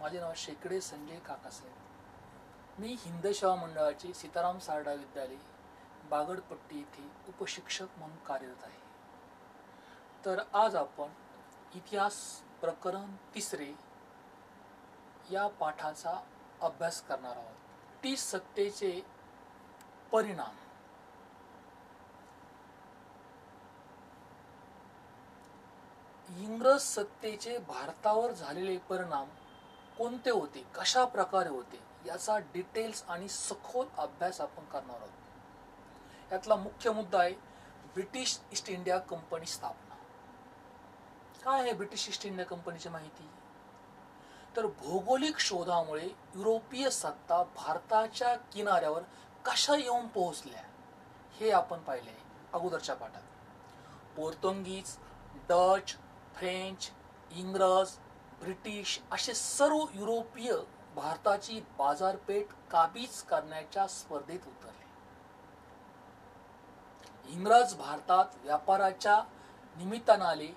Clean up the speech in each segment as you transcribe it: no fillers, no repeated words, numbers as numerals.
माझे नाव शेकडे संजय काकासाहेब। मी हिंद सेवा मंडळाचे सीताराम सारडा विद्यालय बागडपट्टी येथे उपशिक्षक म्हणून कार्यरत आहे। तर आज आपण इतिहास प्रकरण 3 या पाठाचा अभ्यास करणार आहोत। ब्रिटिश सत्तेचे परिणाम। इंग्रज सत्तेचे भारतावर झालेले परिणाम कोणते होते, कशा प्रकारे होते याचा डिटेल्स आणि सखोल अभ्यास आपण करणार आहोत। यातला मुख्य मुद्दा आहे ब्रिटिश ईस्ट इंडिया कंपनी स्थापना। काय आहे ब्रिटिश ईस्ट इंडिया कंपनीची माहिती? तर भौगोलिक शोधामुळे युरोपीय सत्ता भारताच्या किनाऱ्यावर कशा येऊन पोहोचल्या हे आपण पाहिले अगोदरच्या पाठात। पोर्तुगीज, डच, फ्रेंच, इंग्रज, ब्रिटिश असे सर्व युरोपीय भारताची बाजारपेठ काबीज करण्याच्या स्पर्धेत उतरले। इंग्रज भारतात व्यापाराच्या निमित्ताने आले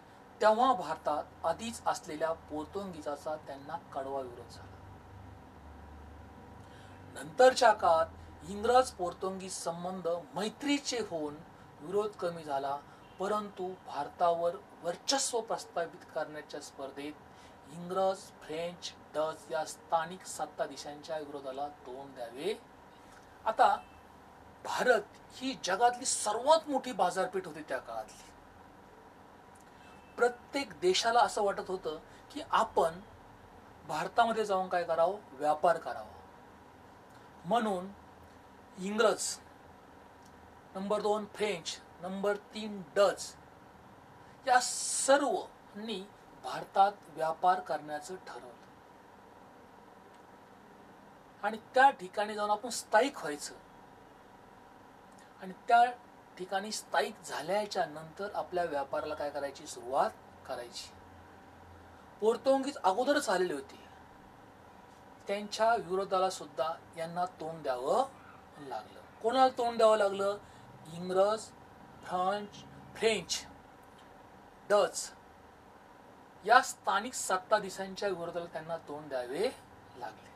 तेव्हा भारतात आधीच असलेल्या पोर्तुगीजाचा त्यांना कडवा विरोध झाला। नंतरच्या काळात इंग्रज पोर्तुगीज संबंध मैत्रीचे होऊन विरोध कमी झाला, परंतु भारतावर वर्चस्व प्रस्थापित करण्याच्या स्पर्धेत इंग्रज, फ्रेंच, डच या स्थानिक सत्ताधीशांच्या विरोधाला तोंड द्यावे। आता भारत ही जगातली सर्वात मोठी बाजारपेठ होती त्या काळातली। प्रत्येक देशाला असं वाटत होतं की आपण भारतामध्ये जाऊन काय करावं, व्यापार करावा। म्हणून इंग्रज, नंबर 2 फ्रेंच, नंबर 3 डच या सर्वांनी भारतात व्यापार करण्याचं ठरवलं आणि त्या ठिकाणी जाऊन आपण स्थायिक व्हायचं आणि त्या ठिकाणी स्थायिक झाल्याच्या नंतर आपल्या व्यापाराला काय करायची, सुरुवात करायची। पोर्तुगीज अगोदरच आलेले होते, त्यांच्या विरोधाला सुद्धा यांना तोंड द्यावं लागलं। कोणाला तोंड द्यावं लागलं? इंग्रज, फ्रेंच, डच या स्थानिक सत्ताधीशांच्या विरोधाला त्यांना तोंड द्यावे लागले।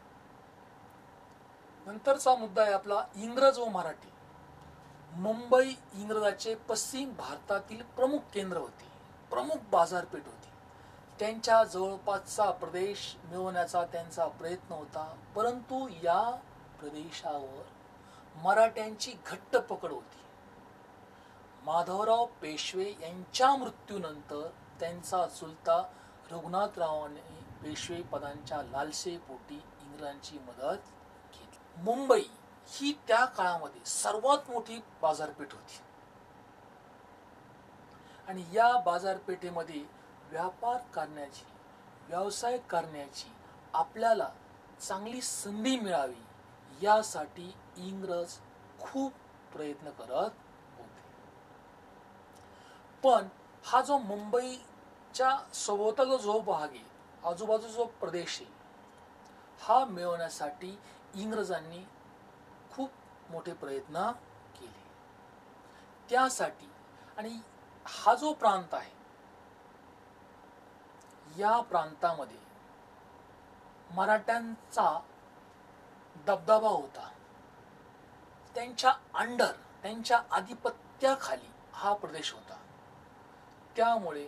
नंतरचा मुद्दा आहे आपला इंग्रज व मराठी। मुंबई इंग्रजाचे पश्चिम भारतातील प्रमुख केंद्र होते, प्रमुख बाजारपेठ होती। त्यांच्या जवळपासचा प्रदेश मिळवण्याचा त्यांचा प्रयत्न होता, परंतु या प्रदेशावर मराठ्यांची घट्ट पकड होती। माधवराव पेशवे यांच्या मृत्यूनंतर त्यांचा चुलता रघुनाथरावाने पेशवे पदांच्या लालसेपोटी इंग्रजांची मदत घेतली। मुंबई ही त्या काळामध्ये सर्वात मोठी बाजारपेठ होती आणि या बाजारपेठेमध्ये व्यापार करण्याची, व्यवसाय करण्याची आपल्याला चांगली संधी मिळावी यासाठी इंग्रज खूप प्रयत्न करत होते। पण हा जो मुंबईच्या सभोवतालचा जो भाग आहे, आजूबाजूचा जो प्रदेश आहे, हा मिळवण्यासाठी इंग्रजांनी खूप मोठे प्रयत्न केले। त्यासाठी आणि हा जो प्रांत आहे या प्रांतामध्ये मराठ्यांचा दबदबा होता। त्यांच्या अंडर, त्यांच्या आधिपत्याखाली हा प्रदेश होता। त्यामुळे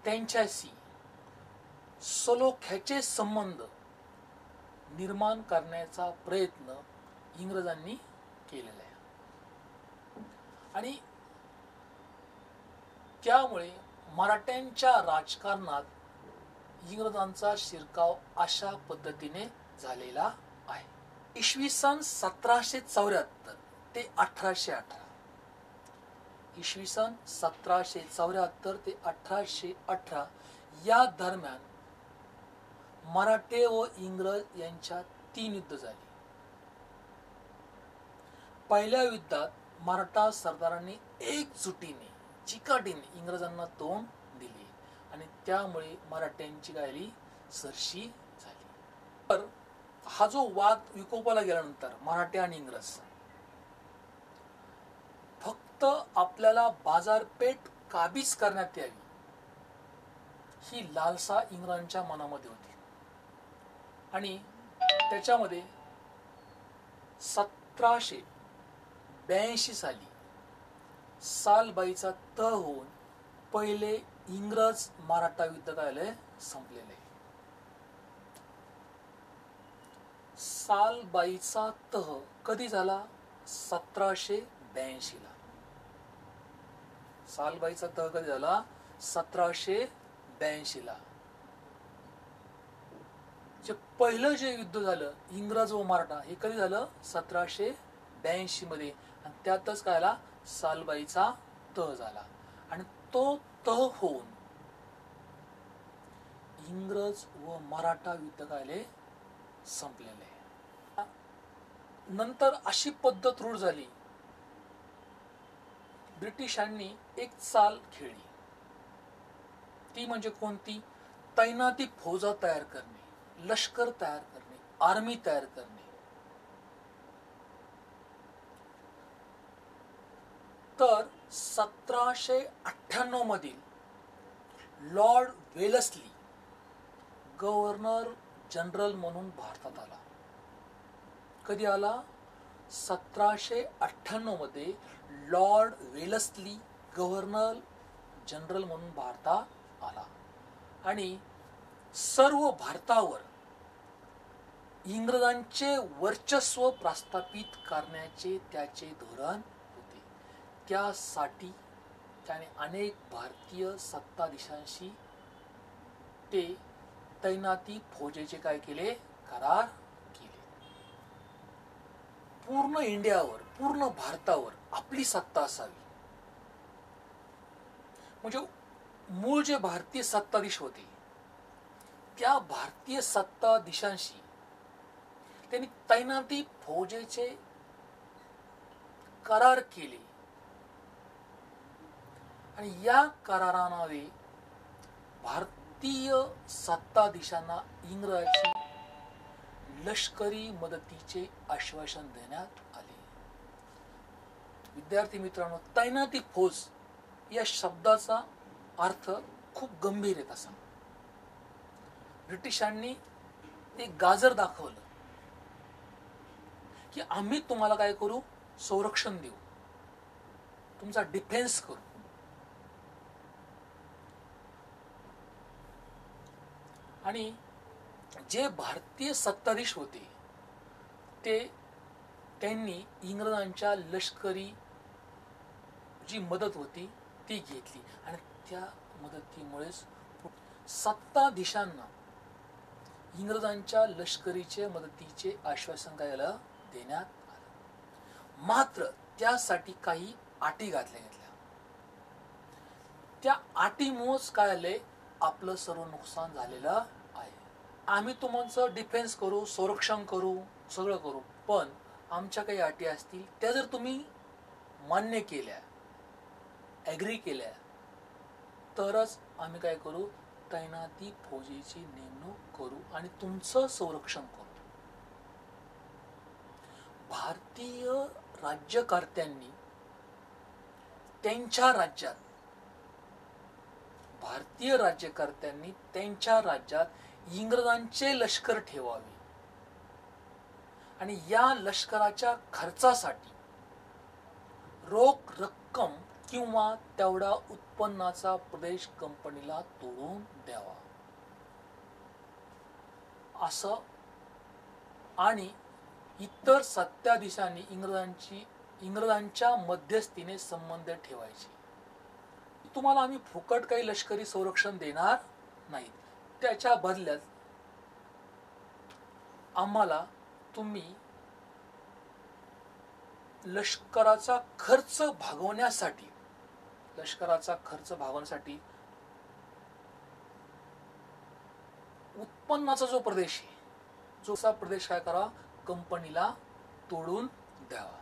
त्यांच्याशी सलोख्याचे संबंध निर्माण करण्याचा प्रयत्न इंग्रजांनी केलेला आहे आणि त्यामुळे मराठ्यांच्या राजकारणात इंग्रजांचा शिरकाव अशा पद्धतीने झालेला आहे। इसवी सन 1774 ते 1818, इसवी सन 1774 ते 1818 या दरम्यान मराठे व इंग्रज यांच्यात 3 युद्ध झाली। पहिल्या युद्धात मराठा सरदारांनी एकजुटीने, चिकाटीने इंग्रजांना तोंड दिले आणि त्यामुळे मराठ्यांची गायली सरशी झाली। तर हा जो वाद विकोपाला गेल्यानंतर मराठे आणि इंग्रज, फक्त आपल्याला बाजारपेठ काबीज करण्यात यावी ही लालसा इंग्रजांच्या मनामध्ये होती आणि त्याच्यामध्ये 1782 साली सालबाईचा तह होऊन पहिले इंग्रज मराठा युद्ध काय झालंय, संपलेले. सालबाईचा तह कधी झाला? 1782 ला. सालबाईचा तह कधी झाला? 1782 ला. जे पहिलं जे युद्ध झालं इंग्रज व मराठा हे कधी झालं? 1782 मध्ये. आणि त्यातच काय झाला? सालबाईचा तह झाला. आणि तो तह होऊन इंग्रज व मराठा युद्ध काय संपलेले. नंतर अशी पद्धत रूढ झाली, ब्रिटिशांनी एक चाल खेळली. ती म्हणजे कोणती? तैनाती फौजा तयार करणे, लष्कर तयार करणे, आर्मी तयार करणे. तर 1798 मधील लॉर्ड वेलस्ली गव्हर्नर जनरल म्हणून भारतात आला. कधी आला? 1798 मध्ये लॉर्ड वेलस्ली गव्हर्नर जनरल म्हणून भारतात आला. आणि सर्व भारतावर इंग्रजांचे वर्चस्व प्रस्थापित करण्याचे त्याचे धोरण होते. त्यासाठी त्याने अनेक भारतीय सत्ताधीशांशी ते तैनाती फौजेचे काय केले? करार केले. पूर्ण इंडियावर, पूर्ण भारतावर आपली सत्ता असावी. म्हणजे मूळ जे भारतीय सत्ताधीश होते त्या भारतीय सत्ताधीशांशी त्यांनी तैनाती फौजेचे करार केले. आणि या करारानावे भारतीय सत्ताधीशांना इंग्रजांची लष्करी मदतीचे आश्वासन देण्यात आले. विद्यार्थी मित्रांनो, तैनाती फौज या शब्दाचा अर्थ खूप गंभीर आहे. तसा ब्रिटिशांनी ते गाजर दाखवलं की आम्ही तुम्हाला काय करू? संरक्षण देऊ, तुमचा डिफेन्स करू. आणि जे भारतीय सत्ताधीश होते त्यांनी इंग्रजांच्या लष्करी जी मदत होती ती घेतली. आणि त्या मदतीमुळेच सत्ताधीशांना इंग्रजांच्या लष्करीचे मदतीचे आश्वासन काय झालं? देण्यात आलं. मात्र त्यासाठी काही अटी घातल्या गेल्या. त्या अटीमुळेच काय झाले? आपलं सर्व नुकसान झालेलं आहे. आम्ही तुमचं डिफेन्स करू, संरक्षण करू, सगळं करू, पण आमच्या काही अटी असतील त्या जर तुम्ही मान्य केल्या, ॲग्री केल्या, तरच आम्ही काय करू? तैनाती फौजेची नेमणूक करू आणि तुमचं संरक्षण करू. भारतीय राज्यकर्त्यांनी त्यांच्या राज्यात इंग्रजांचे लष्कर ठेवावे आणि या लष्कराच्या खर्चासाठी रोख रक्कम किंवा तेवढा उत्पन्नाचा प्रदेश कंपनीला तोडून द्यावा असं. आणि इतर सत्ताधीशांनी इंग्रजांच्या मध्यस्थीने संबंध ठेवायचे. तुम्हाला आम्ही फुकट काही लष्करी संरक्षण देणार नाही, त्याच्या बदल्यात आम्हाला तुम्ही लष्कराचा खर्च भागवण्यासाठी उत्पन्नाचा जो प्रदेश आहे, जो असा प्रदेश काय करा? कंपनीला तोडून द्यावा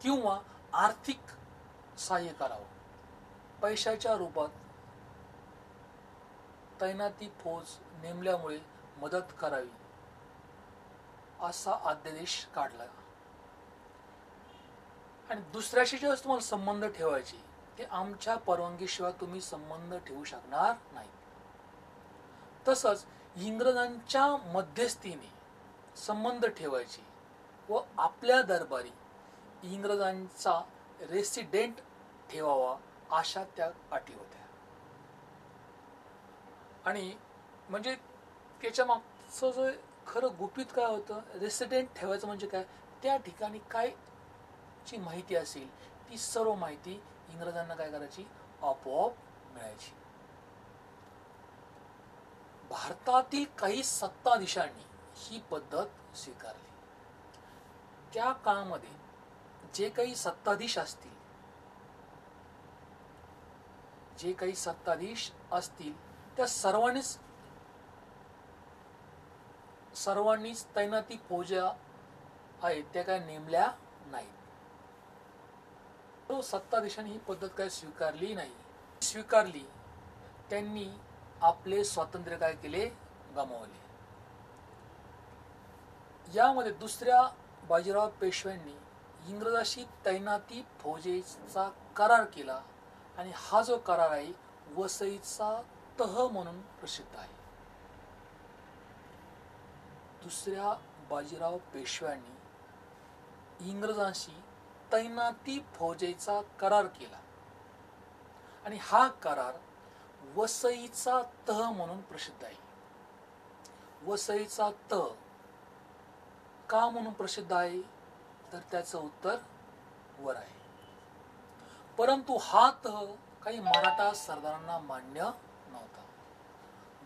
किंवा आर्थिक सहाय्य करावं. पैशाच्या रूपात तैनाती फौज नेमल्यामुळे मदत करावी असा अध्यादेश काढला. आणि दुसऱ्याशी जेव्हा तुम्हाला संबंध ठेवायचे ते आमच्या परवानगीशिवाय तुम्ही संबंध ठेवू शकणार नाही. तसंच इंग्रजांच्या मध्यस्थीने संबंध ठेवायचे व आपल्या दरबारी इंग्रजांचा रेसिडेंट ठेवावा अशा त्या अटी होत्या. आणि म्हणजे त्याच्या मागचं जे खरं गुपित काय होतं, रेसिडेंट ठेवायचं म्हणजे काय, त्या ठिकाणी काय ची माहिती असेल ती सर्व माहिती इंग्रजांना काय करायची, आपोआप मिळायची. भारतातील काही सत्ताधीशांनी ही पद्धत स्वीकारली. त्या काळामध्ये जे काही सत्ताधीश असतील त्या सर्वांनीच तैनाती फौजा आहेत त्या काय नेमल्या नाहीत. सत्ताधीशांनी ही पद्धत काय स्वीकारली नाही. त्यांनी आपले स्वातंत्र्य काय केले, गमावले. यामध्ये दुसऱ्या बाजीराव पेशव्यांनी इंग्रजांशी तैनाती फौजेचा करार केला आणि हा जो करार आहे वसईचा तह म्हणून प्रसिद्ध आहे. दुसऱ्या बाजीराव पेशव्यांनी इंग्रजांशी तैनाती फौजेचा करार केला आणि हा करार वसईचा तह म्हणून प्रसिद्ध आहे. वसईचा तह का म्हणून प्रसिद्ध आहे, तर त्याचं उत्तर वर आहे. परंतु हा तह काही मराठा सरदारांना मान्य नव्हता.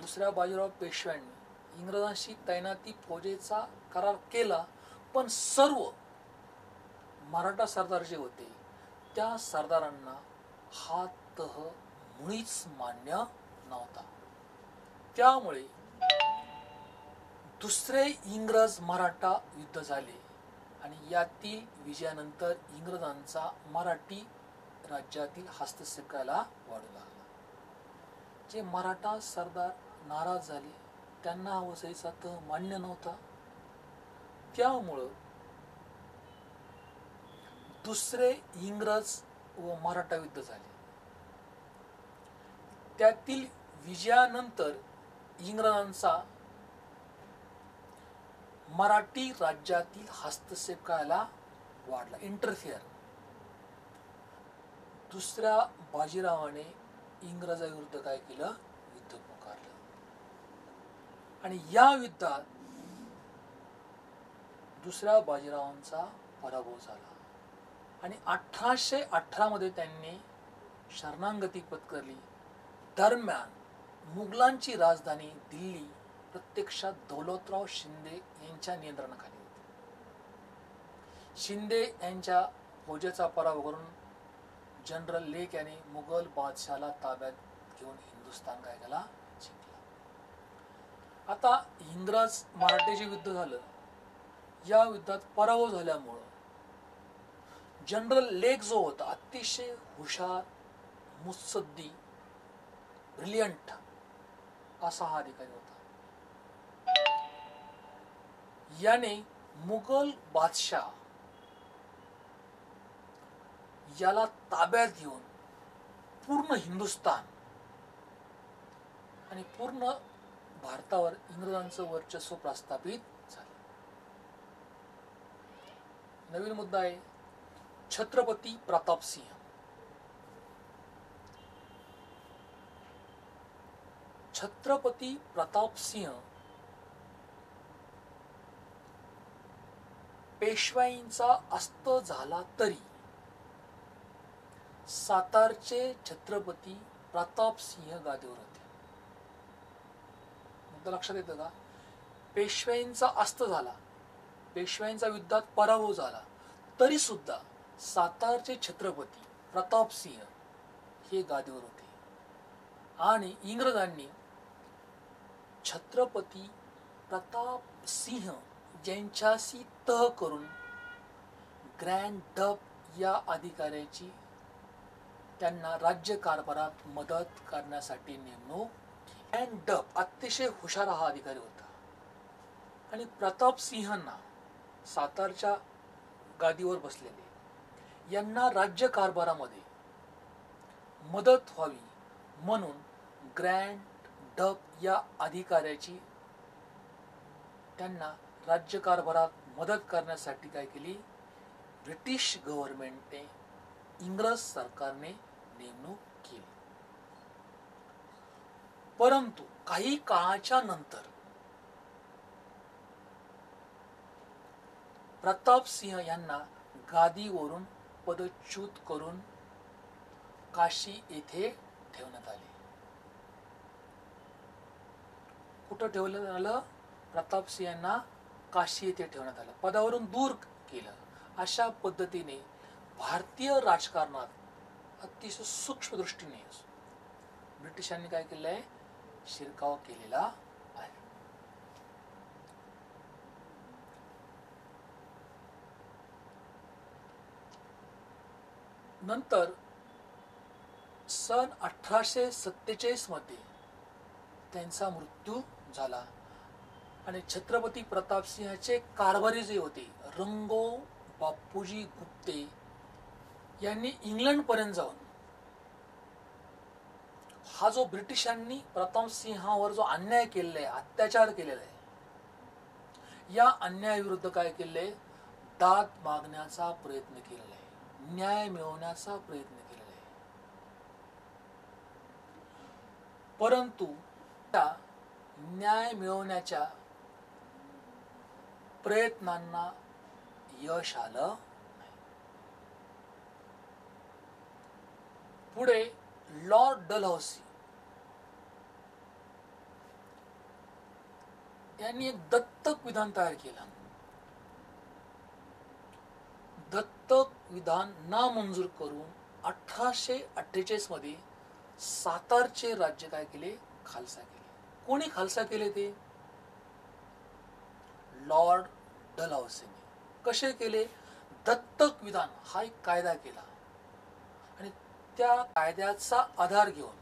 दुसऱ्या बाजीराव पेशव्यांनी इंग्रजांशी तैनाती फौजेचा करार केला, पण सर्व मराठा सरदार जे होते त्या सरदारांना हा तह मुळीच मान्य नव्हता. त्यामुळे दुसरे इंग्रज मराठा युद्ध झाले आणि यातील विजयानंतर इंग्रजांचा मराठी राज्यातील हस्तक्षेप करायला वाढू लागला. जे मराठा सरदार नाराज झाले, त्यांना वसईचा तह मान्य नव्हता. त्यामुळं दुसरे इंग्रज व मराठा युद्ध झाले. त्यातील विजयानंतर इंग्रजांचा मराठी राज्यातील हस्तक्षेप करायला वाढला, इंटरफिअर. दुसऱ्या बाजीरावाने इंग्रजाविरुद्ध काय केलं, युद्ध पुकारलं आणि या युद्धात दुसऱ्या बाजीरावांचा पराभव झाला आणि 1818 मध्ये त्यांनी शरणागती पत्करली. दरम्यान मुघलांची राजधानी दिल्ली प्रत्यक्षात दौलतराव शिंदे यांच्या नियंत्रणाखाली होती. शिंदे यांच्या फौजेचा पराभव करून जनरल लेक याने मुघल बादशाला ताब्यात घेऊन हिंदुस्थान काय केला, जिंकला. आता इंग्रज मराठ्याचे युद्ध झालं. या युद्धात पराभव झाल्यामुळं जनरल लेक जो होता अतिशय हुशार, मुत्सद्दी, ब्रिलियंट असा हा अधिकारी होता. याने मुघल बादशाह याला ताब्यात घेऊन पूर्ण हिंदुस्थान आणि पूर्ण भारतावर इंग्रजांचं वर्चस्व प्रस्थापित झालं. नवीन मुद्दा आहे छत्रपती प्रताप सिंह. छत्रपती प्रताप सिंह पेशवाईंचा अस्त झाला तरी सातारचे छत्रपती प्रताप सिंह गादीवर होते. मुद्दा लक्षात येतं का? पेशवाईंचा अस्त झाला, पेशवाईंचा युद्धात पराभव झाला, तरी सुद्धा सातारचे छत्रपती प्रताप सिंह हे गादीवर होते आणि इंग्रजांनी छत्रपती प्रताप सिंह यांच्याशी तह करून ग्रँड डब या अधिकाऱ्याची त्यांना राज्यकारभारात मदत करण्यासाठी नेमणूक केली. ग्रँड डब अतिशय हुशार हा अधिकारी होता आणि प्रताप सिंहांना सातारच्या गादीवर बसलेले यांना राज्यकारभारामध्ये मदत व्हावी म्हणून ग्रँड डब या अधिकाऱ्याची त्यांना राज्यकारभारात मदत करण्यासाठी काय केली, ब्रिटिश गव्हर्नमेंटने, इंग्रज सरकारने नेमणूक केली. परंतु काही काळाच्या नंतर प्रताप सिंह यांना गादीवरून पदच्युत करून काशी येथे ठेवण्यात आले. कुठं ठेवण्यात आलं? प्रताप सिंह यांना काशी येथे ठेवण्यात आलं, पदावरून दूर केलं. अशा पद्धतीने भारतीय राजकारणात अतिशय सूक्ष्म दृष्टीने ब्रिटिशांनी काय केलं आहे, शिरकाव केलेला आहे. नंतर सन 1847 मध्ये त्यांचा मृत्यू झाला आणि छत्रपती प्रताप सिंहाचे कारभारी जे होते रंगो बापूजी गुप्ते यांनी इंग्लंड पर्यंत जाऊन हा जो ब्रिटिशांनी प्रताप सिंहावर जो अन्याय केलेला आहे, अत्याचार केलेला आहे, या अन्यायाविरुद्ध काय केलंय, दाद मागण्याचा प्रयत्न केलेला आहे, न्याय मिळवण्याचा प्रयत्न केलेला आहे. परंतु त्या न्याय मिळवण्याच्या प्रयत्नांना यश आलं नाही. पुढे लॉर्ड डलहौसी यांनी एक दत्तक विधान तयार केलं. दत्तक विधान नामंजूर करून 1848 मध्ये सातारचे राज्य काय केले, खालसा केले. कोणी खालसा केले? ते लॉर्ड डलहौसीने. कसे केले? दत्तक विधान हा एक कायदा केला आणि त्या कायद्याचा आधार घेऊन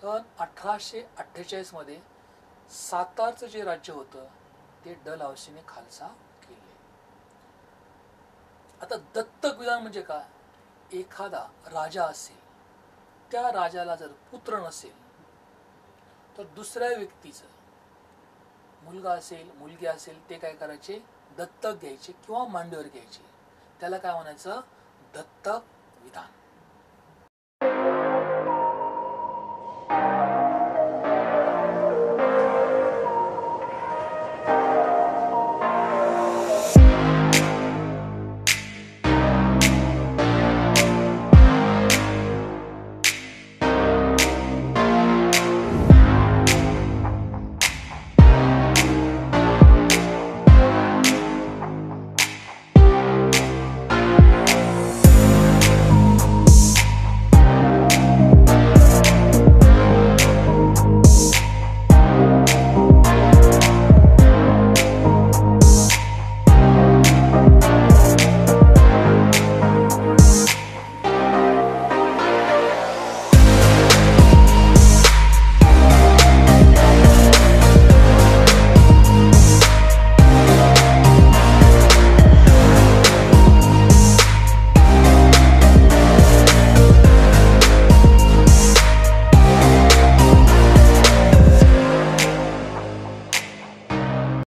सन 1848 मध्ये सातारचं जे राज्य होतं ते डलहौसीने खालसा केले. आता दत्तक विधान म्हणजे काय? एखादा राजा असेल, त्या राजाला जर पुत्र नसेल तर दुसऱ्या व्यक्तीचं मुलगा असेल, मुलगी असेल, ते काय करायचे, दत्तक घ्यायचे किंवा मांडीवर घ्यायचे. त्याला काय म्हणायचं? दत्तक विधान.